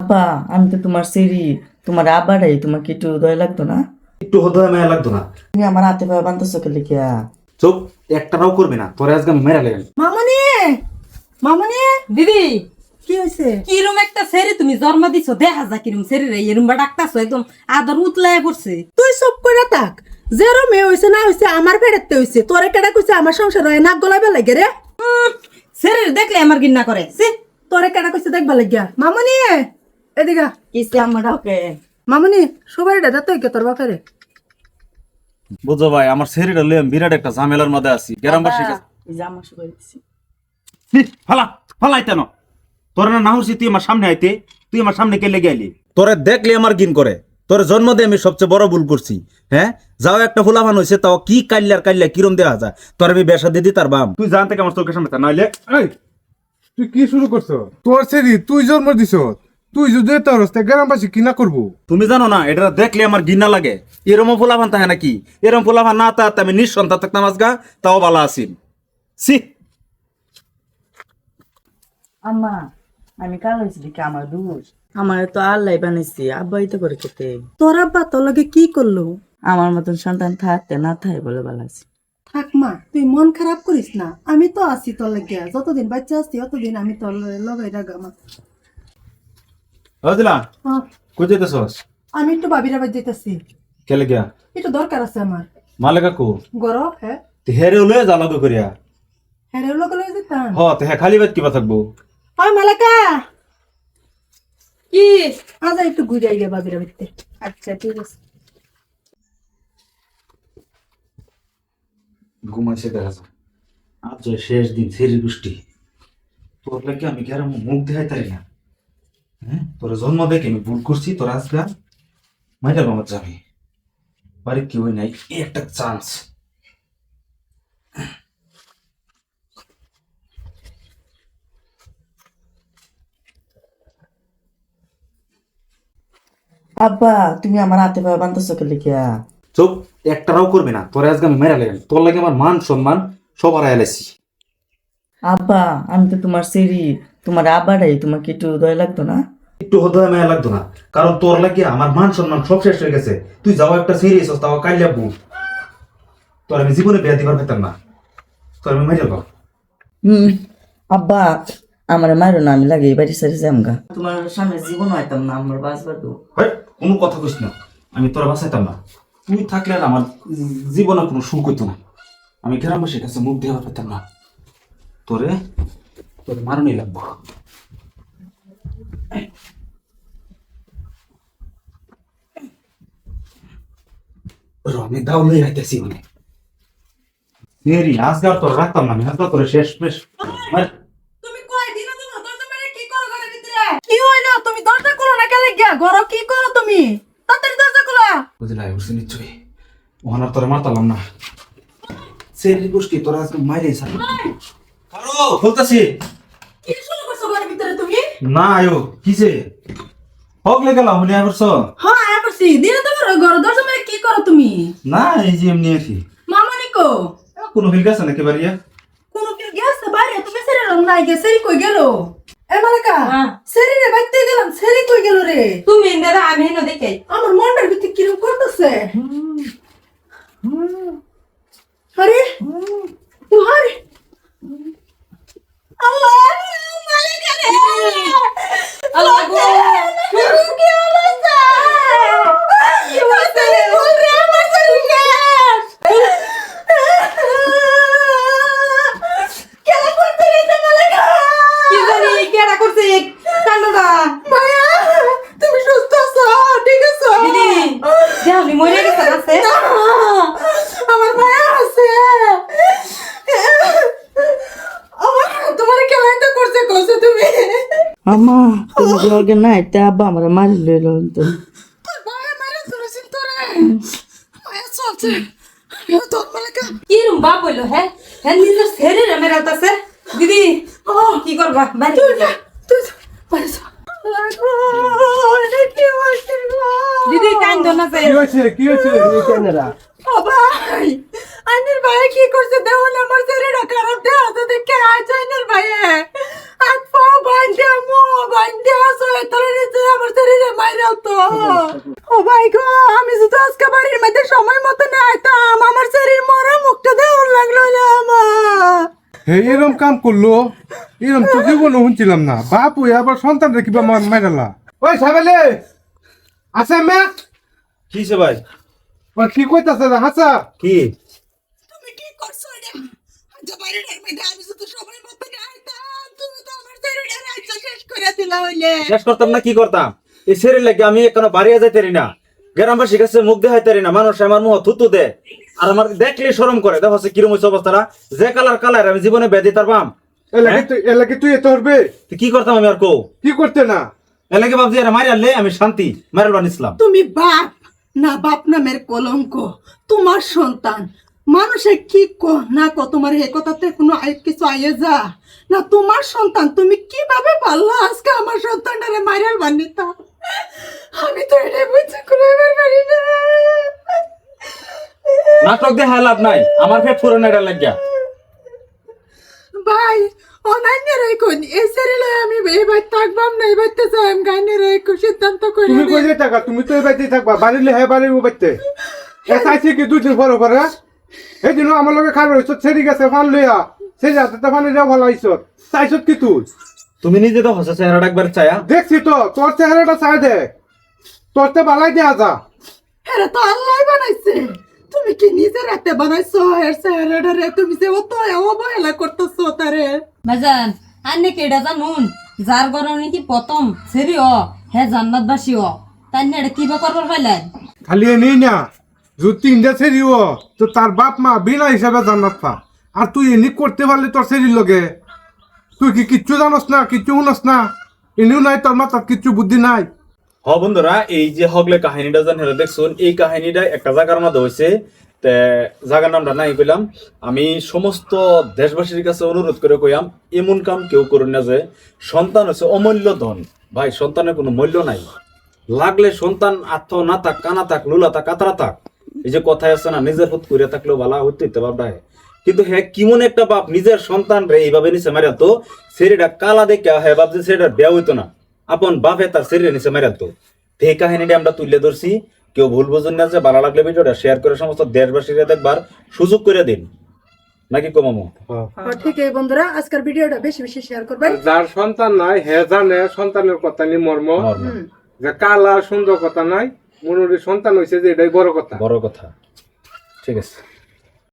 আব্বা আমি তো তোমার সেরি, তোমার আব্বাটাই, তোমার কি একটু দয়া লাগতো না? একটু হদয় মায়া লাগতো না? তুমি আমার হাতে পায়ে বান্ধছো কে লিখিয়া? চুপ, একটাও করবি না, তোরে আজকে আমি মেরা লেগেন। মামনি, মামনি, দিদি কি হয়েছে? কিরম একটা সেরি তুমি জন্ম দিছো, দেখা যা কিরম সেরি রে, এরম বা ডাক্তারছো একদম আদর উতলায় পড়ছে। তুই সব করে থাক, যেরো মেয়ে হয়েছে না হয়েছে আমার পেটেতে হয়েছে, তোরে কেডা কইছে আমার সংসার হয় নাক গলাবে লাগে রে? সেরি দেখলে আমার ঘৃণা করে। তোরে কেডা কইছে দেখবা লাগিয়া? মামনি এদিকে আ। কিসে আমার ওকে মামনি সবাই দাদা তুই কে তোর বাপেরে? বুঝো ভাই, আমার শরীরটা লইয়া বিরাট একটা ঝামেলার মধ্যে আছি। গ্রামবাসী জামা শুকাই দিছি। ফালা ফালাইতে না, তোর না হচ্ছে তুই আমার সামনে আইতে, তুই আমার সামনে কে লেগে আইলি? তোরে দেখলে আমার ঘিন করে। তোর জন্ম দিয়ে আমি সবচেয়ে বড় ভুল করছি। হ্যাঁ, যাও একটা ফুলাফান হয়েছে, তাও কি কাল্লার কিরম দেওয়া যায়? তোর আমি বেসা দিদি তার বাম, তুই জানতে আমার চোখের সামনে তা নাইলে। এই তুই কি শুরু করছো? তোর সেরি তুই জন্ম দিছ, তুই যদি তোর গ্রামবাসী কি না করবো? তুমি জানো না, এটা দেখলে আমার ঘৃণা লাগে। এরম ফুলাফান থাকে নাকি? এরম ফুলাফান না থাকতে আমি নিঃসন্তান থাকতাম আজগা, তাও ভালো আছি। সি আম্মা আমি কাল হয়েছি দেখি আমার দোষ। আমার তো আল্লাহ বানাইছি, আব্বাই তো করে খেতে। তোর আব্বা তোর লগে কি করলো? আমার মতন সন্তান থাকতে না থাকে বলে ভালো আছে। থাক মা, তুই মন খারাপ করিস না, আমি তো আছি তোর লাগিয়া। যতদিন বাচ্চা আছি অতদিন আমি তোর লগাই রাখা মা। বুঝলা হ্যাঁ, কই যেতেছস? আমি একটু বাবিরা বাজ যেতেছি, কে লেগিয়া? একটু দরকার আছে আমার। মালে কাকু গরো হ্যাঁ, হেরে লয়ে জ্বালাদো করিয়া। হ্যাঁ রে লোক লয়ে যেতাম। হ তে খালি বাদ কিবা থাকবো। ওই মালাকা, কি আজ একটু ঘুরে আইগে বাবিরা বাড়িতে। আচ্ছা ঠিক আছে। ঘুমাইছে দেখা যায়। আজ শেষ দিন সেরি গোষ্ঠী। তোর লাগে আমি কি আর মুখ দেখাই তারি না? হ্যাঁ, তোর জন্ম দেখে আমি ভুল করছি। তোর আজকে মাইনার মামার যাবি বাড়ি কি হই নাই, এই একটা চান্স। আব্বা তুমি আমার হাতে পায়ে বান্ধছো কে লিখিয়া? চুপ, একটাও করবি না, তোর আজকে আমি মেরা লেগেন। তোর লাগে আমার মান সম্মান সব হারাই লাইছি। আব্বা আমি তো তোমার সেরি, তোমার আব্বাটাই, তোমার কি একটু দয়া লাগতো না? একটু হদয় মায়া লাগতো না, কারণ তোর লাগে আমার মান সম্মান সব শেষ হয়ে গেছে। তুই যাও একটা সিরিয়াস তাও কাইলা বউ, তোর আমি জীবনে বিয়া দিবার পেতাম না। তোর আমি মেরে যাবো। আব্বা আমার মারো না, আমি লাগে বাড়ি সারি যামগা। তোমার সামনে জীবন হইতাম না, আমার বাঁচবার তো। ভাই কোনো কথা কইস না, আমি তোরা বাঁচাইতাম না। তুই থাকলে আর আমার জীবনে কোনো সুখ হইতো না। আমি গ্রামবাসীর কাছে মুখ দেওয়া পেতাম না। তোরে তোর মারণই লাগবো। আমি দাও লই আইতেছি মানে নেরি আজকাল তোর রাখতাম না, আমি আজকাল তোর শেষ বেশ। তুমি কই দিন তুমি দরজা মেরে কি করো ঘরের ভিতরে? কি হইলো? তুমি দরজা খুলো না কে লাগিয়া? ঘরে কি করো তুমি? তাড়াতাড়ি দরজা খুলো। বুঝলাই বুঝতে নিশ্চয়ই ওখানে আর তোরে মারতাম না। সেরি গোষ্ঠী তোরা আজকে মাইরে সার কারো বলতাছি কি শুরু করছো ঘরের ভিতরে তুমি? না আয়ো কিসে হোক লেগেলাম মনে করছ? হ্যাঁ আয়া করছি। দিনে তোমার ঘর দরজা মেরে কি করো তুমি? না এই যে এমনি আছি। মামানি কো? কোনো ফিল গেছে নাকি বাড়িয়া? কোন কি গেছে বাইরে? তুমি সেরে রং নাই গে, সেরি কই গেল? এ মালাকা, হ্যাঁ। সেরি রে বাইতে গেলাম, সেরি কই গেল রে? তুমি দাদা আমি হেন দেখে আমার মনটার ভিতরে কিরম করতেছে। আরে আরে আল্লাহ, মালিকা রে, আল্লাহ গো। কি অবস্থা? কি অবস্থা রে? বল রে আমার শরীর কেলা করতে রে মালিকা? কি জানি কেডা করছে কান্ডটা। মায়া তুমি সুস্থ আছো? ঠিক আছো? দিদি জানি মরে গেছে আছে। আমার মায়া আছে। আমার তোমার কেলা এটা করছে কইছো তুমি? আম্মা তুমি লগে না এটা আব্বা আমার মারি লইল তো। তোর মায়া মারা ধরেছিস তোরে। মায়া চলছে। তোর মালিকা কিরম বাপ হইলো হ্যাঁ হ্যাঁ নিজের শরীরে মেরাতাছে। দিদি ও কি করবা বাইরে তুই যা। তুই পারিস। লাগো এটা কি হইছে গো? দিদি কান্দো না যে। কি হয়েছে এই ক্যামেরা? ও ভাই, আইনের ভাই কি করছে দেও না, আমার শরীরটা খারাপ দেও তো দেখে আজ আইনের ভাই হাত পা বাঁধে মো বাঁধে আসো গালের তলে নিচে আমার শরীরে মাইরাও তো। ও ভাই গো, আমি যদি আজকে বাড়ির মধ্যে সময় মতো না আইতাম, আমার শরীর মরা মুখটা দেওয়ার লাগলো না আমার। হে এরম কাম করলো, এরম তো জীবনও শুনছিলাম না। বাপ ওই আবার সন্তান রে কিবা মাইরালা। ওই সাবেলে আছে মে কি সে ভাই? ওর কি কইতাছে রে হাসা? কি তুমি কি করছো এটা? আজ বাড়ির মধ্যে আমি যদি সময় মতো না আইতাম, তুমি তো আমার শরীরে রাইজা শেষ করে দিলা হইলে। শেষ করতাম না কি করতাম? এই শরীর লাগে আমি এখনো বাড়িয়ে যাইতারি না, গ্রামবাসী কাছে মুখ দেখাইতারি না, মানুষ আমার মুখ থুতু দে, আর আমার দেখলে শরম করে। দেখো সে কিরম হইছে অবস্থাটা, যে কালার আমি জীবনে বেদি তার বাম। এলাকে তুই এত হরবে কি করতাম আমি আর কো? কি করতে না? এলাকে ভাবছি আর মারি আনলে আমি শান্তি মারাল বানিয়েছিলাম। তুমি বাপ না, বাপ নামের কলঙ্ক। তোমার সন্তান মানুষে কি না তোমার এ কথাতে কোনো কিছু আইয়ে যা না। তোমার সন্তান, তুমি কিভাবে পারলা আজকে আমার সন্তানটারে মাইরাল বানিতা? আমি তো এটা বুঝতে করে পারি না। নাটক দিয়ে লাভ নাই, আমার ফের ফুরন এটা লাগিয়া। ভাই অনান্য রেখুন এসে আমি এবার থাকবাম না, এবারতে যাই আমি গাইনে রেখো সিদ্ধান্ত করে। তুমি কই যাই টাকা? তুমি তো এই বাড়িতে থাকবা, বাড়িলে হ্যাঁ বাড়ির বাড়িতে চাইছি কি দুই দিন পর করে। এই দিন আমার লগে খাবার হইছ, ছেড়ে গেছে ফান লইয়া, সেই হাতে ফানি যাও ভালো হইছ। চাইছ কি তুই? তুমি নিজে তো হসে চেহারাটা একবার চায়া দেখছি তো, তোর চেহারাটা চাই দেখ, তোর তো বালাই দেয়া যা। হ্যাঁ তো আল্লাহ বানাইছে, তুমি কি নিজের হাতে বানাইছো? এর চেহারাটারে তুমি যে অত অবহেলা করতেছো তারে। বাজান আন্নে কেডা জানুন, যার গরম নাকি প্রথম সেরি হে জান্নাতবাসী তাই না, এটা কিবা করবার পাইলেন? খালি নেই না, যদি তিনটা ছেড়িও তো তার বাপ মা বিনা হিসাবে জান্নাত পা। আর তুই এনি করতে পারলি তোর ছেড়ির লগে? তুই কি কিচ্ছু জানোস না, কিচ্ছু শুনস না, এনেও নাই তোর মাথার কিচ্ছু বুদ্ধি নাই। হ বন্ধুরা, এই যে হগলে কাহিনীটা জান হেরে দেখছুন, এই কাহিনীটা একটা জায়গার মধ্যে হয়েছে। জায়গার নামটা নাই কইলাম। আমি সমস্ত দেশবাসীর কাছে অনুরোধ করে কইলাম, এমন কাম কেউ করুন না যে সন্তান হচ্ছে অমূল্য ধন। ভাই, সন্তানের কোনো মূল্য নাই। লাগলে সন্তান আত্ম না থাক, কানা থাক, লুলা থাক, কাতরা থাক, এই যে কথায় আছে না, নিজের হুত করে থাকলেও ভালো হইতে বাপডায়। কিন্তু হ্যাঁ, কিমন একটা বাপ নিজের সন্তান রে এইভাবে নিচে মারিয়া তো সেরিটা কালা দেখে হ্যাঁ বাপ যে সেরিটার বিয়া হইতো না, আপন বাপে তার শরীরে নিচে মারিয়া তো। এই কাহিনীটা আমরা তুলে ধরছি। কেউ ভুল বুঝুন না, যে ভালো লাগলে ভিডিওটা শেয়ার করে সমস্ত দেশবাসীরা দেখবার সুযোগ করে দিন, নাকি কমামো? ঠিক আছে বন্ধুরা, আজকের ভিডিওটা বেশি বেশি শেয়ার করবেন। যার সন্তান নাই হে জানে সন্তানের কথা নি মর্ম, যে কালা সুন্দর কথা নাই, মনোরি সন্তান হয়েছে যে এটাই বড় কথা। বড় কথা। ঠিক আছে।